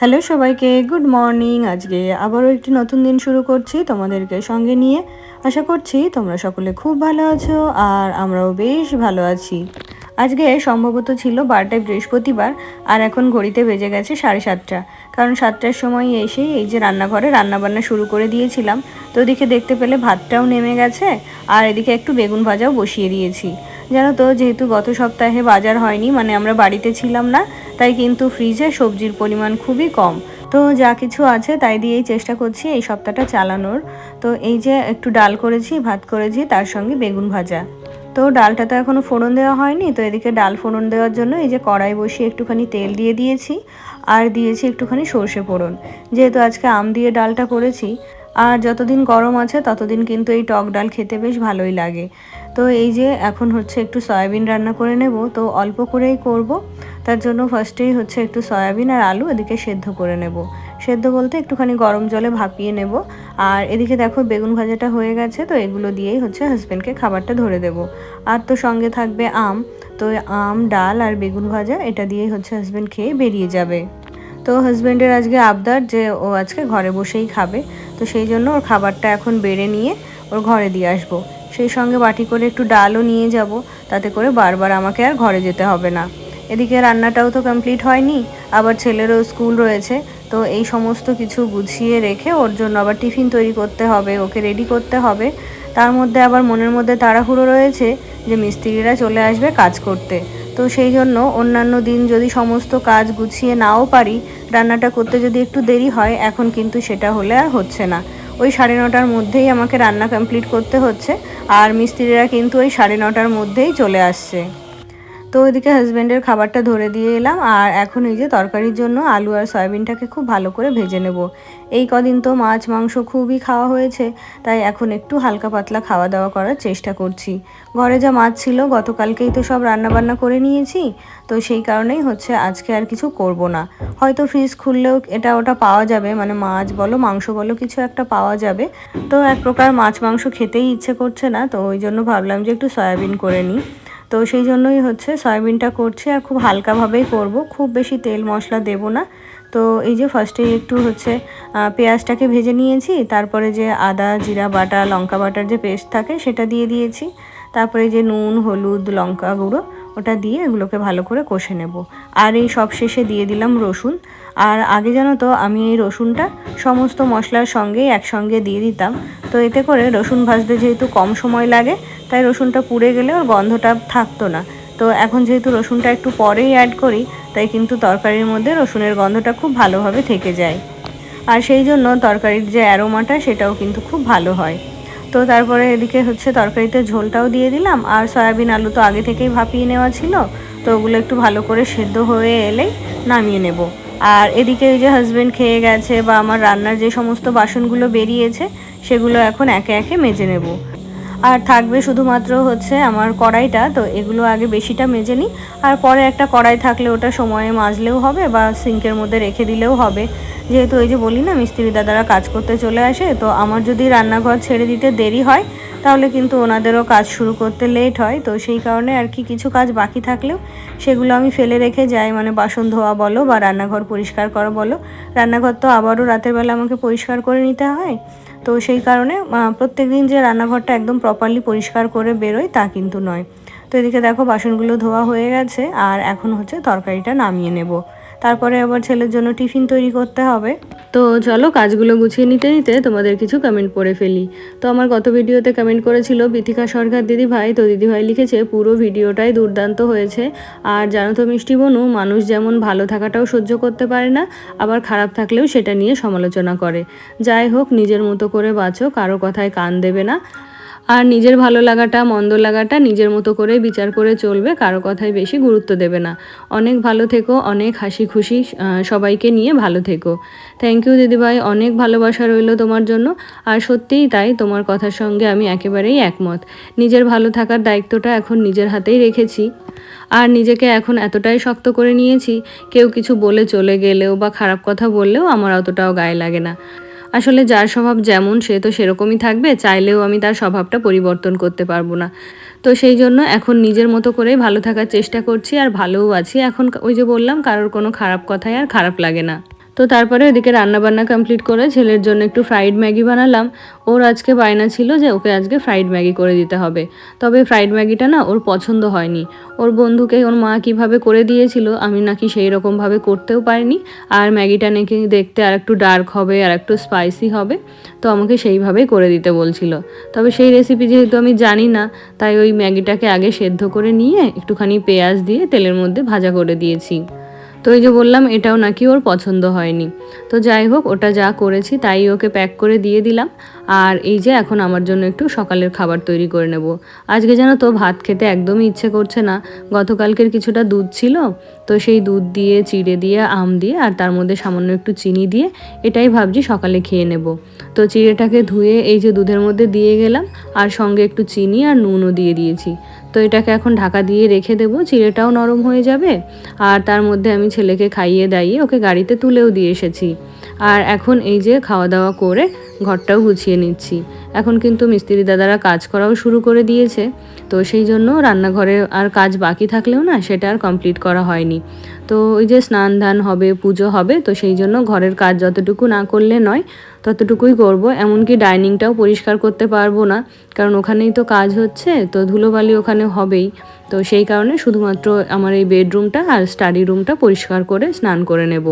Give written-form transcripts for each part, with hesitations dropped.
Hello সবাইকে, good morning. আজকে আবারও একটি নতুন দিন শুরু করছি তোমাদেরকে সঙ্গে নিয়ে। আশা করছি তোমরা সকলে খুব ভালো আছো আর আমরাও বেশ ভালো আছি। আজকে সম্ভবত ছিল বারটায় বৃহস্পতিবার, আর এখন ঘড়িতে বেজে গেছে 7:30। কারণ 7টার সময় এসে এই যে রান্নাঘরে রান্নাবান্না শুরু করে দিয়েছিলাম। তো ওদিকে দেখতে পেলে ভাতটাও নেমে গেছে, আর এদিকে একটু বেগুন ভাজাও বসিয়ে দিয়েছি। জানো তো, যেহেতু গত সপ্তাহে বাজার হয়নি, মানে আমরা বাড়িতে ছিলাম না, তাই কিন্তু ফ্রিজে সবজির পরিমাণ খুবই কম। তো যা কিছু আছে তাই দিয়েই চেষ্টা করছি এই সপ্তাহটা চালানোর। তো এই যে একটু ডাল করেছি, ভাত করেছি, তার সঙ্গে বেগুন ভাজা। তো ডালটা তো এখনও ফোড়ন দেওয়া হয়নি, তো এদিকে ডাল ফোড়ন দেওয়ার জন্য এই যে কড়াই বসিয়ে একটুখানি তেল দিয়ে দিয়েছি, আর দিয়েছি একটুখানি সর্ষে ফোড়ন। যেহেতু আজকে আম দিয়ে ডালটা করেছি, আর যতদিন গরম আছে ততদিন কিন্তু এই টক ডাল খেতে বেশ ভালোই লাগে। তো এই যে এখন হচ্ছে একটু সয়াবিন রান্না করে নেব, তো অল্প করেই করব। তার জন্য ফার্স্টেই হচ্ছে একটু সয়াবিন আর আলু এদিকে সেদ্ধ করে নেব। সেদ্ধ বলতে একটুখানি গরম জলে ভাপিয়ে নেব। আর এদিকে দেখো বেগুন ভাজাটা হয়ে গেছে, তো এগুলো দিয়েই হচ্ছে হাজব্যান্ডকে খাবারটা ধরে দেব। আর তো সঙ্গে থাকবে আম। তো আম, ডাল আর বেগুন ভাজা এটা দিয়েই হচ্ছে হাজব্যান্ড খেয়ে বেরিয়ে যাবে। তো হাজব্যান্ডের আজকে আবদার যে ও আজকে ঘরে বসেই খাবে, তো সেই জন্য ওর খাবারটা এখন বেড়ে নিয়ে ওর ঘরে দিয়ে আসবো। সেই সঙ্গে বাটি করে একটু ডালও নিয়ে যাব, তাতে করে বারবার আমাকে আর ঘরে যেতে হবে না। এদিকে রান্নাটাও তো কমপ্লিট হয়নি, আবার ছেলেরও স্কুল রয়েছে। তো এই সমস্ত কিছু গুছিয়ে রেখে ওর জন্য আবার টিফিন তৈরি করতে হবে, ওকে রেডি করতে হবে। তার মধ্যে আবার মনের মধ্যে তাড়াহুড়ো রয়েছে যে মিস্ত্রিরা চলে আসবে কাজ করতে। তো সেই জন্য অন্যান্য দিন যদি সমস্ত কাজ গুছিয়ে নাও পারি, রান্নাটা করতে যদি একটু দেরি হয়, এখন কিন্তু সেটা হলে আর হচ্ছে না। ওই 9:30টার মধ্যেই আমাকে রান্না কমপ্লিট করতে হচ্ছে, আর মিস্ত্রিরা কিন্তু ওই 9:30টার মধ্যেই চলে আসছে। তো ওইদিকে হাজব্যান্ডের খাবারটা ধরে দিয়ে এলাম, আর এখন এই যে তরকারির জন্য আলু আর সয়াবিনটাকে খুব ভালো করে ভেজে নেব। এই কদিন তো মাছ মাংস খুবই খাওয়া হয়েছে, তাই এখন একটু হালকা পাতলা খাওয়া দাওয়া করার চেষ্টা করছি। ঘরে যা মাছ ছিল গতকালকেই তো সব রান্নাবান্না করে নিয়েছি, তো সেই কারণেই হচ্ছে আজকে আর কিছু করব না। হয়তো ফ্রিজ খুললেও এটা ওটা পাওয়া যাবে, মানে মাছ বলো মাংস বলো কিছু একটা পাওয়া যাবে। তো এক প্রকার মাছ মাংস খেতেই ইচ্ছে করছে না, তো ওই জন্য ভাবলাম যে একটু সয়াবিন করে নিই। তো সেই জন্যই হচ্ছে সয়াবিনটা করছি, আর খুব হালকাভাবেই করব, খুব বেশি তেল মশলা দেব না। তো এই যে ফার্স্টেই একটু হচ্ছে পেঁয়াজটাকে ভেজে নিয়েছি, তারপরে যে আদা জিরা বাটা লঙ্কা বাটার যে পেস্ট থাকে সেটা দিয়ে দিয়েছি। তারপরে যে নুন হলুদ লঙ্কা গুঁড়ো ওটা দিয়ে এগুলোকে ভালো করে কষে নেব। আর এই সব শেষে দিয়ে দিলাম রসুন। আর আগে জানো তো আমি এই রসুনটা সমস্ত মশলার সঙ্গেই একসঙ্গে দিয়ে দিতাম। তো এতে করে রসুন ভাজতে যেহেতু কম সময় লাগে, তাই রসুনটা পুড়ে গেলে ওর গন্ধটা থাকতো না। তো এখন যেহেতু রসুনটা একটু পরেই অ্যাড করি, তাই কিন্তু তরকারির মধ্যে রসুনের গন্ধটা খুব ভালোভাবে থেকে যায়। আর সেই জন্য তরকারির যে অ্যারোমাটা সেটাও কিন্তু খুব ভালো হয়। তো তারপরে এদিকে হচ্ছে তরকারিতে ঝোলটাও দিয়ে দিলাম, আর সয়াবিন আলু তো আগে থেকেই ভাপিয়ে নেওয়া ছিল, তো ওগুলো একটু ভালো করে সেদ্ধ হয়ে এলেই নামিয়ে নেব। আর এদিকে ওই যে হাজব্যান্ড খেয়ে গেছে বা আমার রান্নার যে সমস্ত বাসনগুলো বেরিয়েছে সেগুলো এখন একে একে মেজে নেব। আর থাকবে শুধুমাত্র হচ্ছে আমার কড়াইটা, তো এগুলো আগে বেশিটা মেজে নিই, আর পরে একটা কড়াই থাকলে ওটা সময়ে মাজলেও হবে বা সিঙ্কের মধ্যে রেখে দিলেও হবে। যেহেতু এই যে বলি না মিস্ত্রি দাদারা কাজ করতে চলে আসে, তো আমার যদি রান্নাঘর ছেড়ে দিতে দেরি হয় তাহলে কিন্তু ওনাদেরও কাজ শুরু করতে লেট হয়। তো সেই কারণে আর কি কিছু কাজ বাকি থাকলেও সেগুলো আমি ফেলে রেখে যাই, মানে বাসন ধোয়া বলো বা রান্নাঘর পরিষ্কার করা বলো। রান্নাঘর তো আবারও রাতের বেলা আমাকে পরিষ্কার করে নিতে হয়। তো সেই কারণে প্রত্যেক দিন যে রান্নাঘরটা একদম প্রপারলি পরিষ্কার করে বেরোয় তা কিন্তু নয়। তো এদিকে দেখো বাসনগুলো ধোয়া হয়ে গেছে, আর এখন হচ্ছে তরকারিটা নামিয়ে নেব। তারপরে আবার ছেলের জন্য টিফিন তৈরি করতে হবে। তো চলো কাজগুলো গুছিয়ে নিতে নিতে তোমাদের কিছু কমেন্ট পড়ে ফেলি। তো আমার গত ভিডিওতে কমেন্ট করেছিল বিথিকা সরকার দিদিভাই, তো দিদিভাই লিখেছে পুরো ভিডিওটাই দুর্দান্ত হয়েছে। আর জানো তো মিষ্টি বনু, মানুষ যেমন ভালো থাকাটাও সহ্য করতে পারে না, আবার খারাপ থাকলেও সেটা নিয়ে সমালোচনা করে। যাই হোক, নিজের মতো করে বাঁচো, কারো কথায় কান দেবে না, আর নিজের ভালো লাগাটা মন্দ লাগাটা নিজের মতো করে বিচার করে চলবে, কারো কথায় বেশি গুরুত্ব দেবে না। অনেক ভালো থেকো, অনেক হাসি খুশি সবাইকে নিয়ে ভালো থেকো। থ্যাংক ইউ দিদিভাই, অনেক ভালোবাসা রইল তোমার জন্য। আর সত্যিই তাই, তোমার কথার সঙ্গে আমি একেবারেই একমত। নিজের ভালো থাকার দায়িত্বটা এখন নিজের হাতেই রেখেছি, আর নিজেকে এখন এতটাই শক্ত করে নিয়েছি, কেউ কিছু বলে চলে গেলেও বা খারাপ কথা বললেও আমার অতটাও গায়ে লাগে না। আসলে যার স্বভাব যেমন সে তো সেরকমই থাকবে, চাইলেও আমি তার স্বভাবটা পরিবর্তন করতে পারবো না। তো সেই জন্য এখন নিজের মতো করেই ভালো থাকার চেষ্টা করছি, আর ভালোও আছি এখন। ওই যে বললাম, কারোর কোনো খারাপ কথায় আর খারাপ লাগে না। তো তারপরে ওদিকে রান্নাবান্না কমপ্লিট করে ছেলের জন্য একটু ফ্রাইড ম্যাগি বানালাম। ওর আজকে বায়না ছিল যে ওকে আজকে ফ্রাইড ম্যাগি করে দিতে হবে। তবে ফ্রাইড ম্যাগিটা না ওর পছন্দ হয়নি। ওর বন্ধুকে ওর মা কিভাবে করে দিয়েছিল, আমি নাকি সেই রকমভাবে করতেও পারিনি। আর ম্যাগিটা নাকি দেখতে আর একটু ডার্ক হবে আর একটু স্পাইসি হবে, তো আমাকে সেইভাবেই করে দিতে বলছিল। তবে সেই রেসিপি যেহেতু আমি জানি না, তাই ওই ম্যাগিটাকে আগে সেদ্ধ করে নিয়ে একটুখানি পেঁয়াজ দিয়ে তেলের মধ্যে ভাজা করে দিয়েছি। তো এই যে বললাম, এটাও নাকি ওর পছন্দ হয়নি। তো যাই হোক, ওটা যা করেছি তাই ওকে প্যাক করে দিয়ে দিলাম। আর এই যে এখন আমার জন্য একটু সকালের খাবার তৈরি করে নেব। আজকে জানো তো ভাত খেতে একদমই ইচ্ছে করছে না। গতকালকের কিছুটা দুধ ছিল, তো সেই দুধ দিয়ে চিড়ে দিয়ে আম দিয়ে আর তার মধ্যে সামান্য একটু চিনি দিয়ে এটাই ভাবছি সকালে খেয়ে নেব। তো চিড়েটাকে ধুয়ে এই যে দুধের মধ্যে দিয়ে গেলাম, আর সঙ্গে একটু চিনি আর নুনও দিয়ে দিয়েছি। তো এটাকে এখন ঢাকা দিয়ে রেখে দেবো, চিড়েটাও নরম হয়ে যাবে। আর তার মধ্যে আমি ছেলেকে খাইয়ে দাইয়ে ওকে গাড়িতে তুলেও দিয়ে এসেছি। আর এখন এই যে খাওয়া দাওয়া করে ঘরটাও গুছিয়ে নিচ্ছি। এখন কিন্তু মিস্ত্রি দাদারা কাজ করাও শুরু করে দিয়েছে, তো সেই জন্য রান্নাঘরে আর কাজ বাকি থাকলেও না সেটা আর কমপ্লিট করা হয়নি। তো ওই যে স্নান ধান হবে, পুজো হবে, তো সেই জন্য ঘরের কাজ যতটুকু না করলে নয় ততটুকুই করব। এমনকি ডাইনিংটাও পরিষ্কার করতে পারবো না, কারণ ওখানেই তো কাজ হচ্ছে, তো ধুলোবালি ওখানে হবেই। তো সেই কারণে শুধুমাত্র আমার এই বেডরুমটা আর স্টাডি রুমটা পরিষ্কার করে স্নান করে নেব।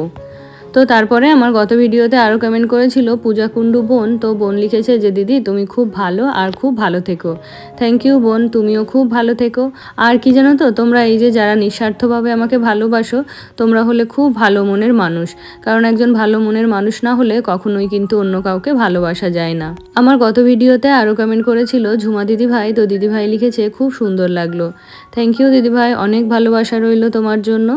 তো তারপরে আমার গত ভিডিওতে আরও কমেন্ট করেছিল পূজা কুণ্ডু বোন। তো বোন লিখেছে যে দিদি তুমি খুব ভালো আর খুব ভালো থেকো। থ্যাংক ইউ বোন, তুমিও খুব ভালো থেকো। আর কি জানো তো, তোমরা এই যে যারা নিঃস্বার্থভাবে আমাকে ভালোবাসো, তোমরা হলে খুব ভালো মনের মানুষ। কারণ একজন ভালো মনের মানুষ না হলে কখনোই কিন্তু অন্য কাউকে ভালোবাসা যায় না। আমার গত ভিডিওতে আরও কমেন্ট করেছিল ঝুমা দিদি ভাই। তো দিদি ভাই লিখেছে খুব সুন্দর লাগলো। থ্যাংক ইউ দিদি ভাই, অনেক ভালোবাসা রইলো তোমার জন্য।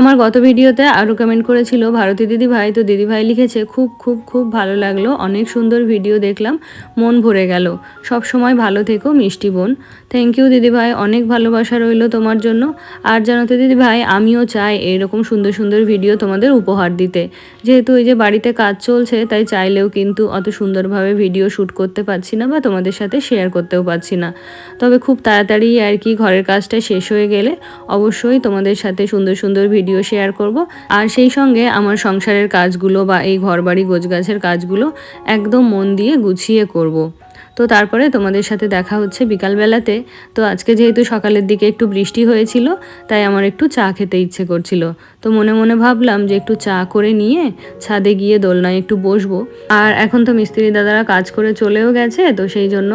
আমার গত ভিডিওতে আরও কমেন্ট করেছিল ভারতী দিদি ভাই। তো দিদি ভাই লিখেছে খুব খুব খুব ভালো লাগলো, অনেক সুন্দর ভিডিও দেখলাম, মন ভরে গেল। সব সময় ভালো থেকো মিষ্টি বোন। থ্যাংক ইউ দিদি ভাই, অনেক ভালোবাসা রইলো তোমার জন্য। আর জানো তো দিদি ভাই, আমিও চাই এরকম সুন্দর সুন্দর ভিডিও তোমাদের উপহার দিতে। যেহেতু এই যে বাড়িতে কাজ চলছে, তাই চাইলেও কিন্তু অত সুন্দরভাবে ভিডিও শ্যুট করতে পারছি না বা তোমাদের সাথে শেয়ার করতেও পারছি না। তবে খুব তাড়াতাড়ি আর কি ঘরের কাজটা শেষ হয়ে গেলে অবশ্যই তোমাদের সাথে সুন্দর সুন্দর ভিডিও শেয়ার করব। আর সেই সঙ্গে আমার সংসারের কাজগুলো বা এই ঘরবাড়ি গোছগাছের কাজগুলো একদম মন দিয়ে গুছিয়ে করব। তো তারপরে তোমাদের সাথে দেখা হচ্ছে বিকালবেলাতে। তো আজকে যেহেতু সকালের দিকে একটু বৃষ্টি হয়েছিল, তাই আমার একটু চা খেতে ইচ্ছে করছিল। তো মনে মনে ভাবলাম যে একটু চা করে নিয়ে ছাদে গিয়ে দোলনায় একটু বসবো। আর এখন তো মিস্ত্রি দাদারা কাজ করে চলেও গেছে, তো সেই জন্য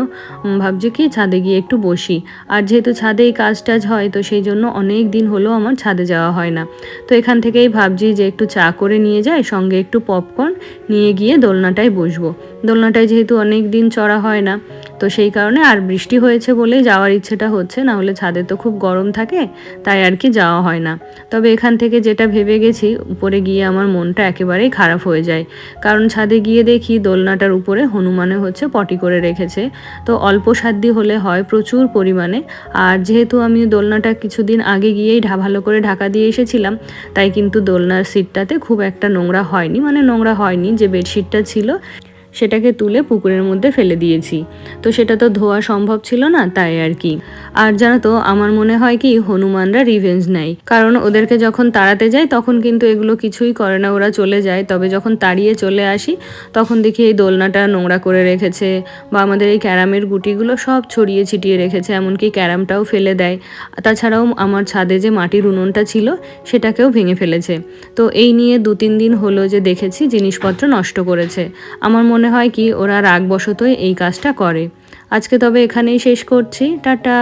ভাবছি কি ছাদে গিয়ে একটু বসি। আর যেহেতু ছাদে এই কাজ টাজ হয়, তো সেই জন্য অনেক দিন হলো আমার ছাদে যাওয়া হয় না। তো এখান থেকেই ভাবছি যে একটু চা করে নিয়ে যাই, সঙ্গে একটু পপকর্ন নিয়ে গিয়ে দোলনাটায় বসবো। দোলনাটায় যেহেতু অনেক দিন চড়া হয় না, তো সেই কারণে আর বৃষ্টি হয়েছে বলে যাওয়ার ইচ্ছেটা হচ্ছে, না হলে ছাদে তো খুব গরম থাকে, তাই আর কি যাওয়া হয় না। তবে এখান থেকে যেটা ভেবে গেছি, উপরে গিয়ে আমার মনটা একেবারেই খারাপ হয়ে যায়। কারণ ছাদে গিয়ে দেখি দোলনাটার উপরে হনুমানে হচ্ছে পটি করে রেখেছে। তো অল্প সাধ্যি হলে হয় প্রচুর পরিমাণে। আর যেহেতু আমি দোলনাটা কিছুদিন আগে গিয়েই ভালো করে ঢাকা দিয়ে এসেছিলাম, তাই কিন্তু দোলনার সিটটাতে খুব একটা নোংরা হয়নি। মানে নোংরা হয়নি, যে বেডশিটটা ছিল সেটাকে তুলে পুকুরের মধ্যে ফেলে দিয়েছি। তো সেটা তো ধোয়া সম্ভব ছিল না, তাই আর কি। আর জানো তো, আমার মনে হয় কি হনুমানরা রিভেঞ্জ নেয়, কারণ ওদেরকে যখন তাড়াতে যায় তখন কিন্তু এগুলো কিছুই করে না, ওরা চলে যায়। তবে যখন তাড়িয়ে চলে আসি, তখন দেখি এই দোলনাটা নোংরা করে রেখেছে, বা আমাদের এই ক্যারামের গুটিগুলো সব ছড়িয়ে ছিটিয়ে রেখেছে, এমনকি ক্যারামটাও ফেলে দেয়। তাছাড়াও আমার ছাদে যে মাটির উনুনটা ছিল সেটাকেও ভেঙে ফেলেছে। তো এই নিয়ে 2-3 দিন হলো যে দেখেছি জিনিসপত্র নষ্ট করেছে। আমার মনে হয় কি ওরা রাগবশতই এই কাজটা করে। আজকে তবে এখানেই শেষ করছি, টাটা।